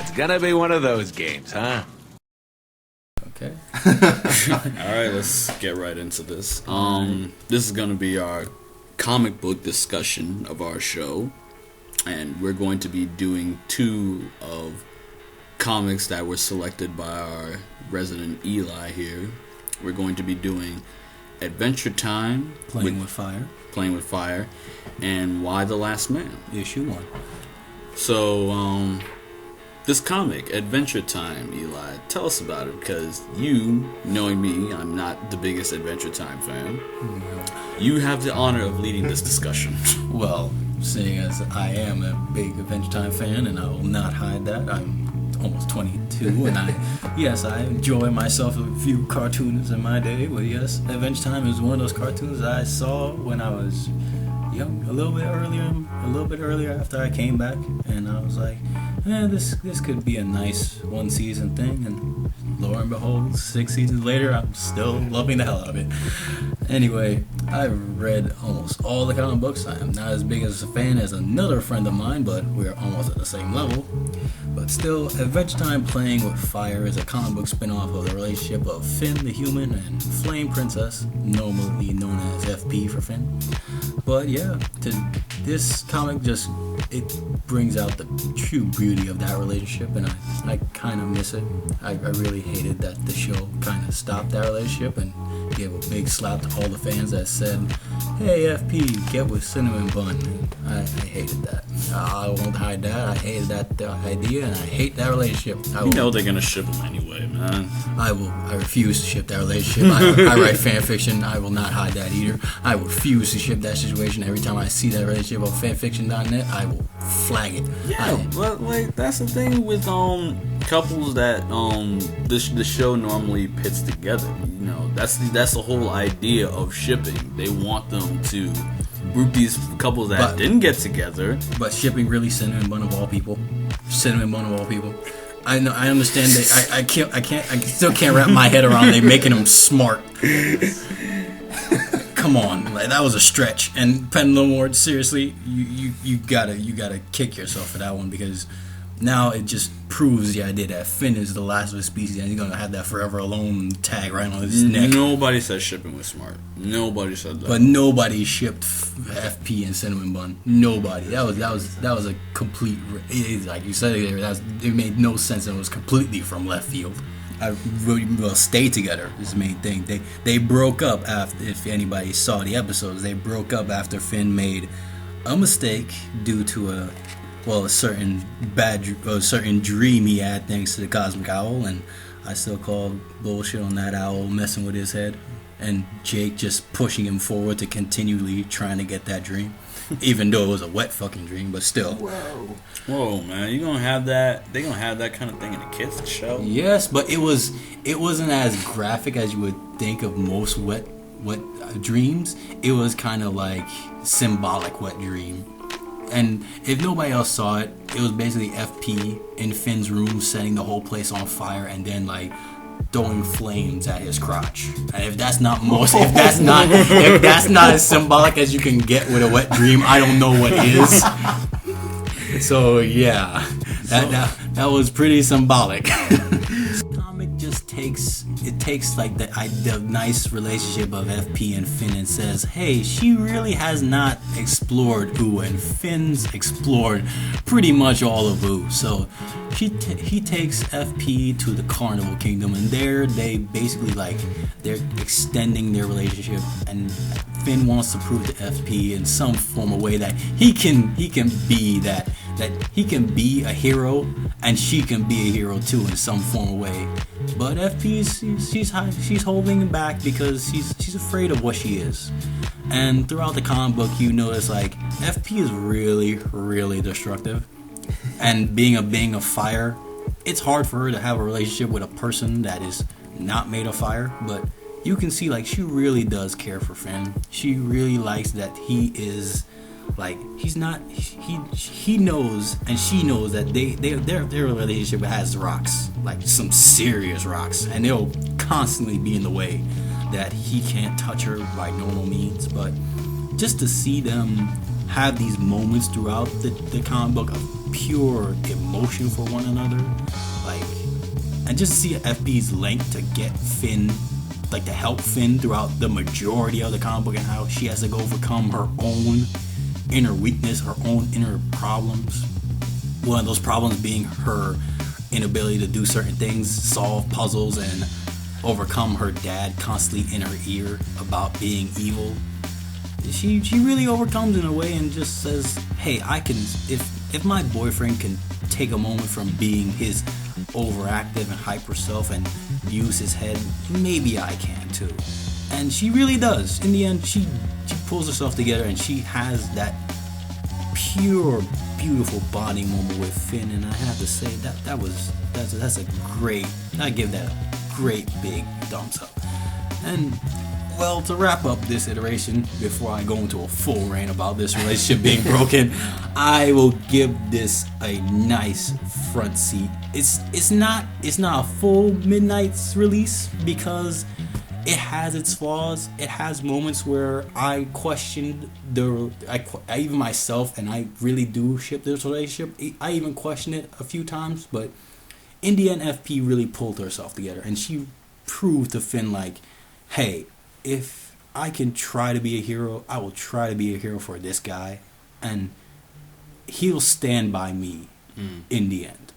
it's gonna be one of those games, huh? Okay. Alright, let's get right into this. This is gonna be our comic book discussion of our show. And we're going to be doing 2 of comics that were selected by our resident Eli here. We're going to be doing Adventure Time, Playing with Fire, and Why the Last Man, issue 1. So, this comic, Adventure Time, Eli, tell us about it, because you, knowing me, I'm not the biggest Adventure Time fan. No. You have the honor of leading this discussion. Well, seeing as I am a big Adventure Time fan, and I will not hide that, I'm almost 22, and I enjoy myself a few cartoons in my day, but yes, Adventure Time is one of those cartoons that I saw when I was young, a little bit earlier after I came back, and I was like, this could be a nice 1-season thing, and lo and behold, 6 seasons later, I'm still loving the hell out of it. Anyway, I've read almost all the comic books. I am not as big as a fan as another friend of mine, but we're almost at the same level. But still, Adventure Time Playing with Fire is a comic book spin-off of the relationship of Finn the Human and Flame Princess, normally known as FP for Finn. But yeah, this comic it brings out the true beauty of that relationship, and I kind of miss it. I really hated that the show kind of stopped that relationship and gave a big slap to all the fans that said, "Hey FP, get with Cinnamon Bun." I hated that. I won't hide that. I hated that idea, and I hate that relationship. You know they're gonna ship them anyway, man. I refuse to ship that relationship. I write fan fiction. I will not hide that either. I refuse to ship that situation. Every time I see that relationship on fanfiction.net, I will flag it. Yeah, but like that's the thing with couples that the show normally pits together. You know, that's the whole idea of shipping. They want them to group these couples that didn't get together. But shipping really Cinnamon Bun of all people. Cinnamon Bun of all people. I know. I understand that. I still can't wrap my head around they making them smart. Come on, like, that was a stretch. And Pendulum Ward, seriously, you gotta kick yourself for that one, because now it just proves the idea that Finn is the last of his species, and he's gonna have that forever alone tag right on his neck. Nobody said shipping was smart. Nobody said that. But nobody shipped FP and Cinnamon Bun. Nobody. That was a complete. Like you said, it made no sense. It was completely from left field. Stay together is the main thing. They broke up after. If anybody saw the episodes, they broke up after Finn made a mistake due to a certain dream he had thanks to the Cosmic Owl, and I still call bullshit on that owl messing with his head, and Jake just pushing him forward to continually trying to get that dream, even though it was a wet fucking dream, but still. Whoa, man! You gonna have that? They gonna have that kind of thing in a kids show? Yes, but it wasn't as graphic as you would think of most wet dreams. It was kind of like symbolic wet dream. And if nobody else saw it, it was basically FP in Finn's room setting the whole place on fire and then like throwing flames at his crotch. And if that's not as symbolic as you can get with a wet dream, I don't know what is. So yeah, that was pretty symbolic. This comic just takes like the nice relationship of FP and Finn and says, hey, she really has not explored Ooh, and Finn's explored pretty much all of Ooh. So he takes FP to the Carnival Kingdom, and there they basically they're extending their relationship, and Finn wants to prove to FP in some form of way that he can be that he can be a hero and she can be a hero too in some form of way. But FP she's holding him back because she's afraid of what she is. And throughout the comic book, you notice FP is really, really destructive. And being a fire, it's hard for her to have a relationship with a person that is not made of fire, but you can see she really does care for Finn. She really likes that he is he's not he knows and she knows that their relationship has rocks, some serious rocks, and they'll constantly be in the way that he can't touch her by normal means. But just to see them have these moments throughout the comic book of pure emotion for one another, like, and just see FP's length to get Finn, like to help Finn throughout the majority of the comic book, and how she has to go overcome her own inner weakness, her own inner problems. One of those problems being her inability to do certain things, solve puzzles, and overcome her dad constantly in her ear about being evil. She really overcomes in a way and just says, hey, I can, if my boyfriend can take a moment from being his overactive and hyper self and use his head, maybe I can too. And she really does. In the end, she pulls herself together and she has that pure, beautiful bonding moment with Finn. And I have to say that's a great, I give that a great big thumbs up. And well, to wrap up this iteration, before I go into a full rant about this relationship being broken, I will give this a nice front seat. It's not a full Midnight's release because it has its flaws. It has moments where I questioned I even myself, and I really do ship this relationship. I even questioned it a few times, but in the end, FP really pulled herself together, and she proved to Finn, like, hey, if I can try to be a hero, I will try to be a hero for this guy, and he'll stand by me in the end.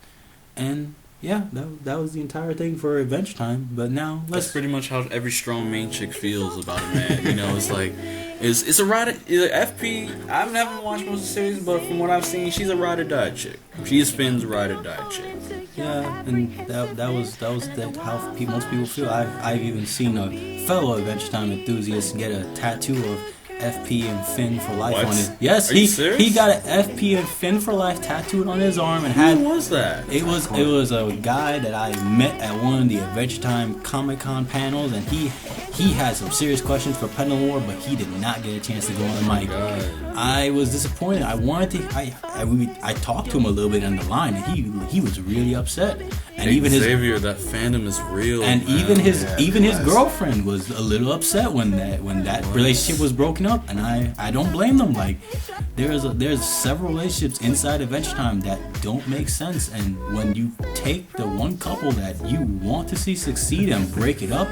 And yeah, that was the entire thing for Adventure Time. But now that's pretty much how every strong main chick feels about a man. You know, it's like it's a ride. FP. I haven't watched most of the series, but from what I've seen, she's a ride or die chick. She is Finn's ride or die chick. Yeah, and that was how most people feel. I've even seen a fellow Adventure Time enthusiast get a tattoo of FP and Finn for life on his. Yes, he got an FP and Finn for life tattooed on his arm and had. Who was that? It was a guy that I met at one of the Adventure Time Comic-Con panels, and he had some serious questions for Pendulum War, but he did not get a chance to go on the mic. I was disappointed. I wanted to. I talked to him a little bit on the line, and he was really upset. And even Xavier, that fandom is real. And man. even his girlfriend was a little upset when that relationship was broken up, and I don't blame them. Like there's several relationships inside Adventure Time that don't make sense, and when you take the one couple that you want to see succeed and break it up,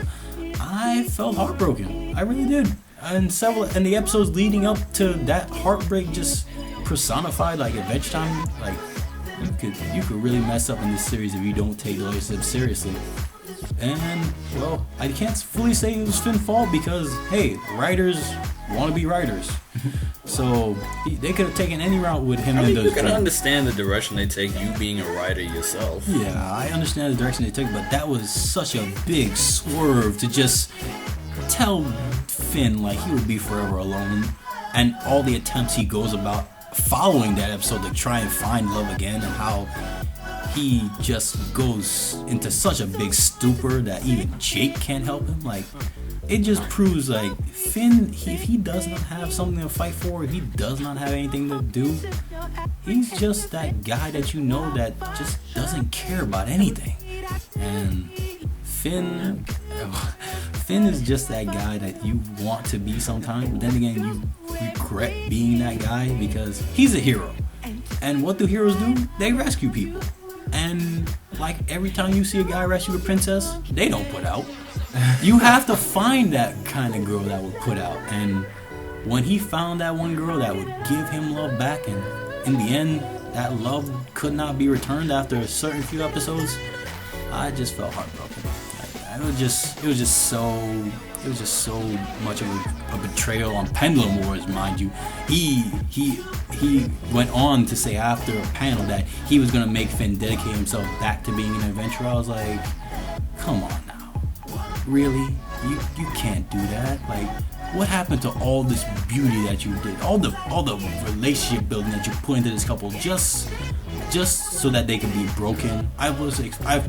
I felt heartbroken. I really did. And the episodes leading up to that heartbreak just personified like Adventure Time. Like you could really mess up in this series if you don't take the relationship seriously. And well, I can't fully say it was Finn's fault because hey, writers want to be writers. So they could have taken any route with him. You can understand the direction they take, you being a writer yourself. Yeah, I understand the direction they took, but that was such a big swerve to just tell Finn like he would be forever alone, and all the attempts he goes about following that episode to try and find love again, and how he just goes into such a big stupor that even Jake can't help him. Like, it just proves like Finn, if he does not have something to fight for, if he does not have anything to do, he's just that guy that you know that just doesn't care about anything. And Finn is just that guy that you want to be sometimes, but then again you regret being that guy because he's a hero. And what do heroes do? They rescue people. And like every time you see a guy rescue a princess, they don't put out. You have to find that kind of girl that would put out. And when he found that one girl that would give him love back, and in the end that love could not be returned after a certain few episodes, I just felt heartbroken. It was just so much of a betrayal on Pendulum Wars, mind you. He went on to say after a panel that he was gonna make Finn dedicate himself back to being an adventurer. I was like, come on now, really? You can't do that. Like, what happened to all this beauty that you did, all the relationship building that you put into this couple, just so that they could be broken? I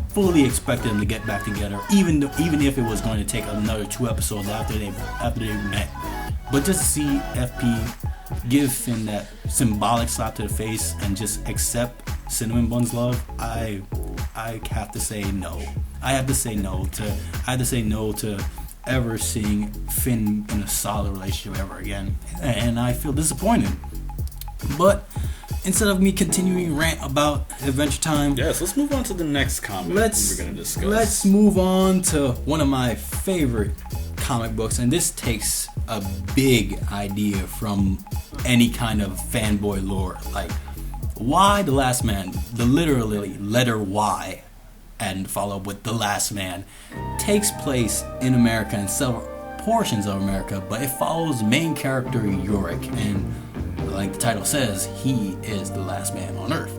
fully expected them to get back together, even if it was going to take another 2 episodes after they met. But just to see FP give Finn that symbolic slap to the face and just accept Cinnamon Bun's love, I have to say no. I have to say no to ever seeing Finn in a solid relationship ever again, and I feel disappointed. But instead of me continuing rant about Adventure Time, yes, let's move on to the next comic we're going to discuss. Let's move on to one of my favorite comic books, and this takes a big idea from any kind of fanboy lore. Like, why The Last Man, the literally letter Y, and follow up with The Last Man, takes place in America and several portions of America, but it follows main character Yorick, and like the title says, he is the last man on Earth.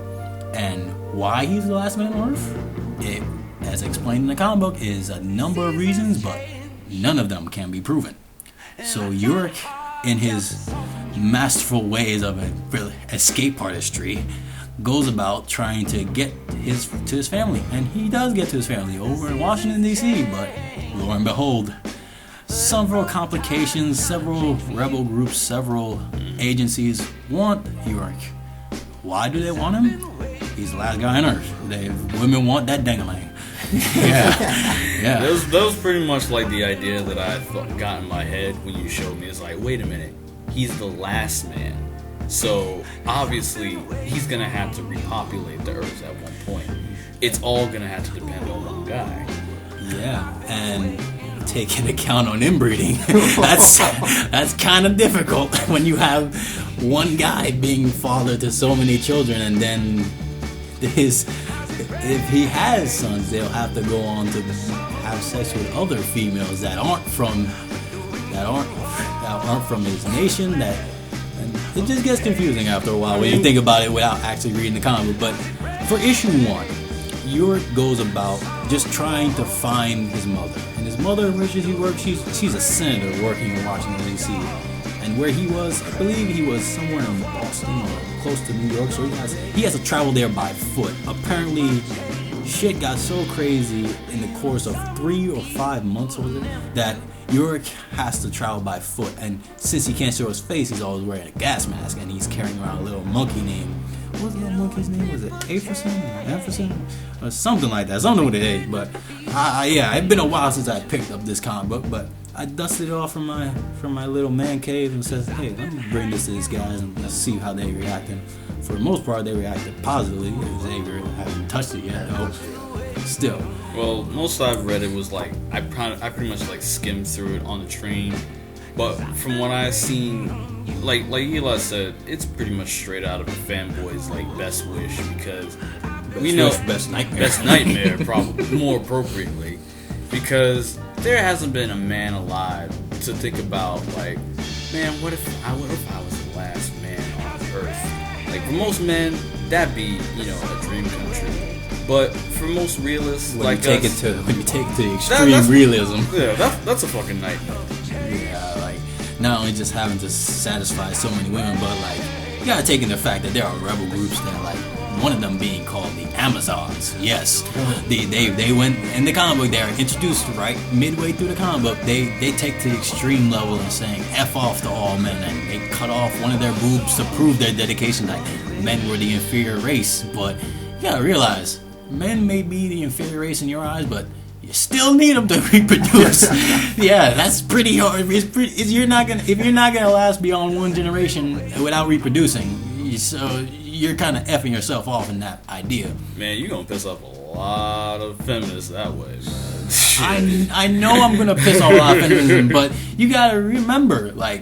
And why he's the last man on Earth, it, as explained in the comic book, is a number of reasons, but none of them can be proven. So Yorick, in his masterful ways of escape artistry, goes about trying to get to his family. And he does get to his family over in Washington, D.C., but lo and behold, several complications, several rebel groups, several agencies want Yorick. Why do they want him? He's the last guy on Earth. Women want that dang-a-lang. Yeah. That was pretty much like the idea that I got in my head when you showed me. It's like, wait a minute, he's the last man. So obviously he's gonna have to repopulate the Earth at one point. It's all gonna have to depend on one guy. Yeah, and take into account on inbreeding. That's kind of difficult when you have one guy being father to so many children, and then if he has sons, they'll have to go on to have sex with other females that aren't from his nation. And it just gets confusing after a while when you think about it without actually reading the comic. But for issue 1, Yorick goes about just trying to find his mother. And his mother, where he works, she's a senator working in Washington, D.C. And where he was, I believe he was somewhere in Boston or close to New York, so he has to travel there by foot. Apparently, shit got so crazy in the course of 3 or 5 months that Yorick has to travel by foot. And since he can't show his face, he's always wearing a gas mask, and he's carrying around a little monkey named, what was that monkey's name? Was it Ampherson? Or something like that. I don't know what it is, but yeah, it's been a while since I picked up this comic book, but I dusted it off from my little man cave and said, hey, let me bring this to these guys and let's see how they react. And for the most part, they reacted positively. Xavier haven't touched it yet, though. Still. Well, most I've read, it was like I pretty much like skimmed through it on the train, but from what I've seen, like Eli said, it's pretty much straight out of a fanboy's like best wish, because we know best nightmare. Probably more appropriately, because there hasn't been a man alive to think about like, man, what if I was the last man on Earth? Like for most men, that'd be a dream come true. But for most realists, when you take it to the extreme realism, yeah, that's a fucking nightmare. Yeah, like not only just having to satisfy so many women, but like you gotta take into the fact that there are rebel groups that like one of them being called the Amazons. Yes, they went in the comic book. They are introduced right midway through the comic book. They take to the extreme level and saying F off to all men, and they cut off one of their boobs to prove their dedication. Like men were the inferior race, but you gotta realize. Men may be the inferior race in your eyes, but you still need them to reproduce. Yeah, that's pretty hard. If you're not gonna last beyond one generation without reproducing, so you're kind of effing yourself off in that idea. Man, you're gonna piss off a lot of feminists that way, man. I know I'm gonna piss off a lot of feminists, but you gotta remember, like.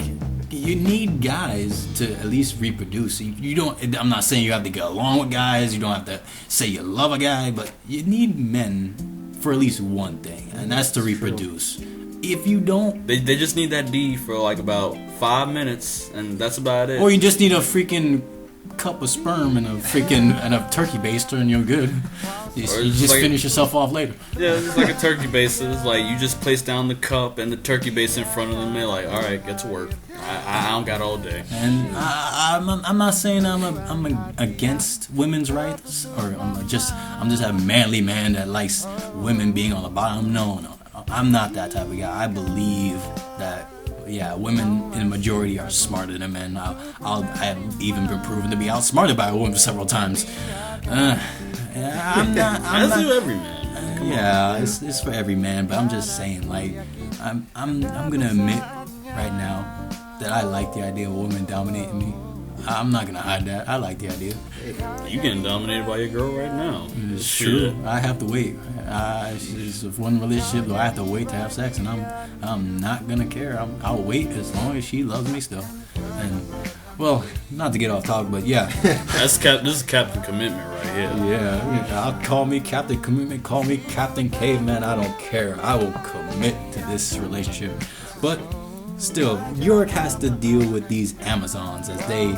You need guys to at least reproduce. You don't. I'm not saying you have to get along with guys. You don't have to say you love a guy, but you need men for at least one thing, and that's to reproduce. If you don't, they just need that D for like about 5 minutes, and that's about it. Or you just need a freaking cup of sperm and a turkey baster, and you're good. You just like, finish yourself off later. Yeah, it's like a turkey baster. It's like you just place down the cup and the turkey baster in front of them. They're like, all right, get to work. I don't got all day. And I'm not saying I'm against women's rights, or I'm just a manly man that likes women being on the bottom. No, I'm not that type of guy. I believe that. Yeah, women in the majority are smarter than men. I have even been proven to be outsmarted by a woman several times. I'm not. Every man. Yeah, it's for every man. But I'm just saying, like, I'm gonna admit right now that I like the idea of a woman dominating me. I'm not gonna hide that. I like the idea. You getting dominated by your girl right now. It's true. I have to wait. It's one relationship though. I have to wait to have sex, and I'm not gonna care. I'll wait as long as she loves me still. And well, not to get off topic, but yeah. This is Captain Commitment right here. Yeah. I'll call me Captain Commitment. Call me Captain Caveman. I don't care. I will commit to this relationship. But still, York has to deal with these Amazons as they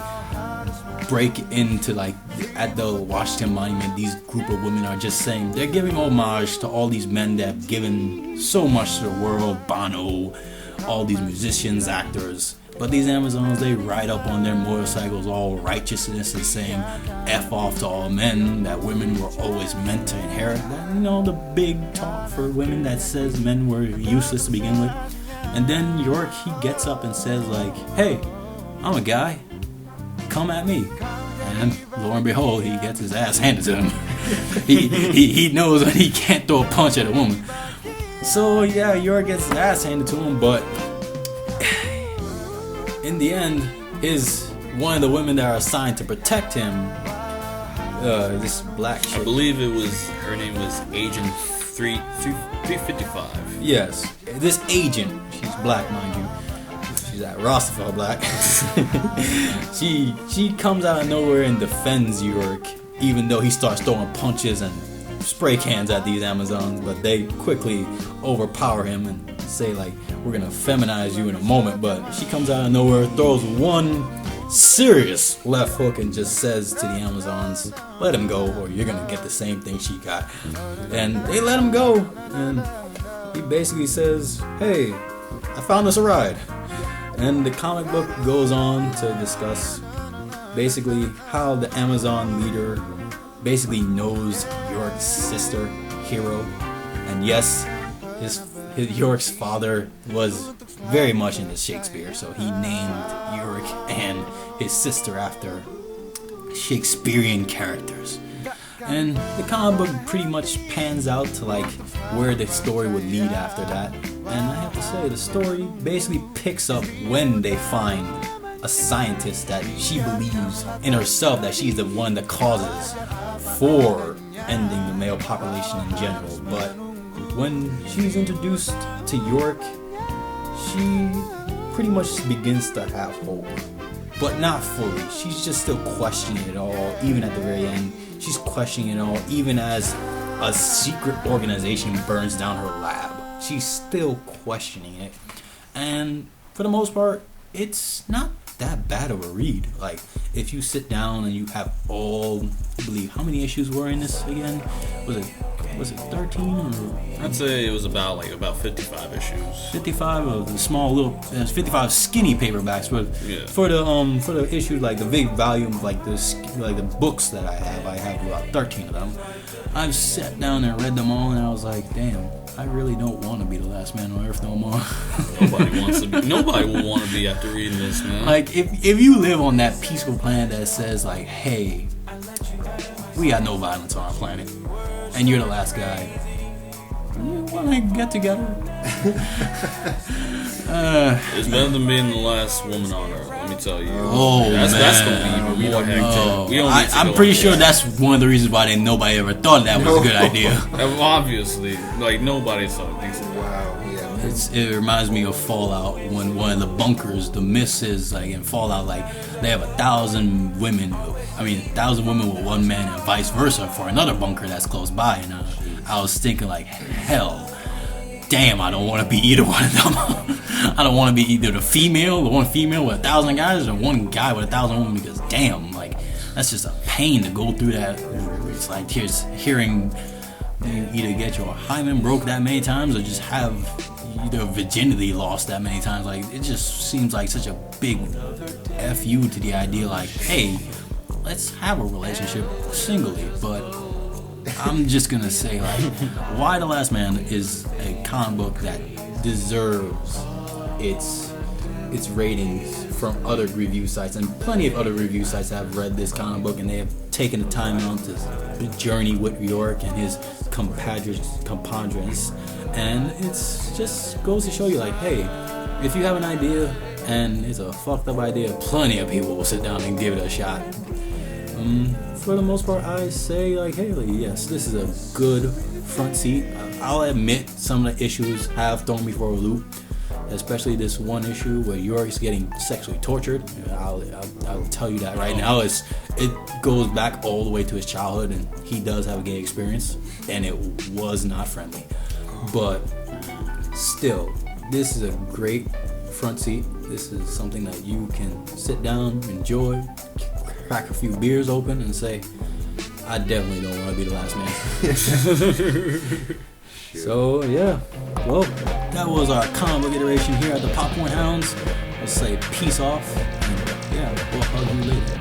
break into, like, at the Washington Monument. These group of women are just saying, they're giving homage to all these men that have given so much to the world. Bono, all these musicians, actors. But these Amazons, they ride up on their motorcycles all righteousness and saying F off to all men, that women were always meant to inherit. You know, the big talk for women that says men were useless to begin with. And then York, he gets up and says, like, hey, I'm a guy, come at me. And lo and behold, he gets his ass handed to him. he knows that he can't throw a punch at a woman. So yeah, York gets his ass handed to him, but in the end, one of the women that are assigned to protect him, this black chick. I believe her name was Agent 355. Yes, this agent, she's black, mind you. She's at Rastafari black. she comes out of nowhere and defends York, even though he starts throwing punches and spray cans at these Amazons, but they quickly overpower him and say, like, we're gonna feminize you in a moment. But she comes out of nowhere, throws one serious left hook and just says to the Amazons, let him go or you're gonna get the same thing she got. And they let him go, and he basically says, hey, I found us a ride. And the comic book goes on to discuss basically how the Amazon leader basically knows York's sister, Hero. And yes, his York's father was very much into Shakespeare, so he named York and his sister after Shakespearean characters. And the comic book pretty much pans out to, like, where the story would lead after that. And I have to say, the story basically picks up when they find a scientist that she believes in herself that she's the one that causes for ending the male population in general. But when she's introduced to York, she pretty much begins to have hope, but not fully. She's just still questioning it all, even at the very end. She's questioning it all, even as a secret organization burns down her lab. She's still questioning it. And for the most part, it's not that bad of a read. Like, if you sit down and you have all, I believe, how many issues were in this again? Was it 13 or? I'd say it was about 55 issues. 55 of the small little, 55 skinny paperbacks, but yeah. for the issues, like the big volume, like the books that I have about 13 of them. I've sat down and read them all, and I was like, damn, I really don't want to be the last man on Earth no more. Nobody will want to be after reading this, man. Like, if you live on that peaceful planet that says, like, hey, we got no violence on our planet, and you're the last guy, you want to get together? It's better than being the last woman on Earth, let me tell you. Oh, that's going to be even more hectic. I'm pretty sure that's one of the reasons why nobody ever thought that was a good idea. Obviously, like, nobody thinks of that. It reminds me of Fallout, when one of the bunkers, the myth is, like, in Fallout, like, they have 1,000 women with one man, and vice versa for another bunker that's close by. And I was thinking, like, hell, damn, I don't want to be either one of them. I don't want to be either the one female with 1,000 guys, or one guy with 1,000 women, because damn, like, that's just a pain to go through that. It's like hearing you either get your hymen broke that many times, or just have either virginity lost that many times. Like, it just seems like such a big FU to the idea, like, hey, let's have a relationship singly. But I'm just gonna say, like, Why the Last Man is a comic book that deserves its ratings from other review sites, and plenty of other review sites have read this comic book and they have taken the time out to journey with York and his compadres, and it's just goes to show you, like, hey, if you have an idea and it's a fucked up idea. Plenty of people will sit down and give it a shot. For the most part, I say like, hey, like, yes, this is a good front seat. I'll admit some of the issues have thrown me for a loop, especially this one issue where Yori's getting sexually tortured. I'll tell you that right now. It goes back all the way to his childhood, and he does have a gay experience, and it was not friendly. But still, this is a great front seat. This is something that you can sit down, enjoy, crack a few beers open, and say, I definitely don't want to be the last man. So yeah, well, that was our comic book iteration here at the Popcorn Hounds. Let's say peace off, and yeah, we'll hug you later.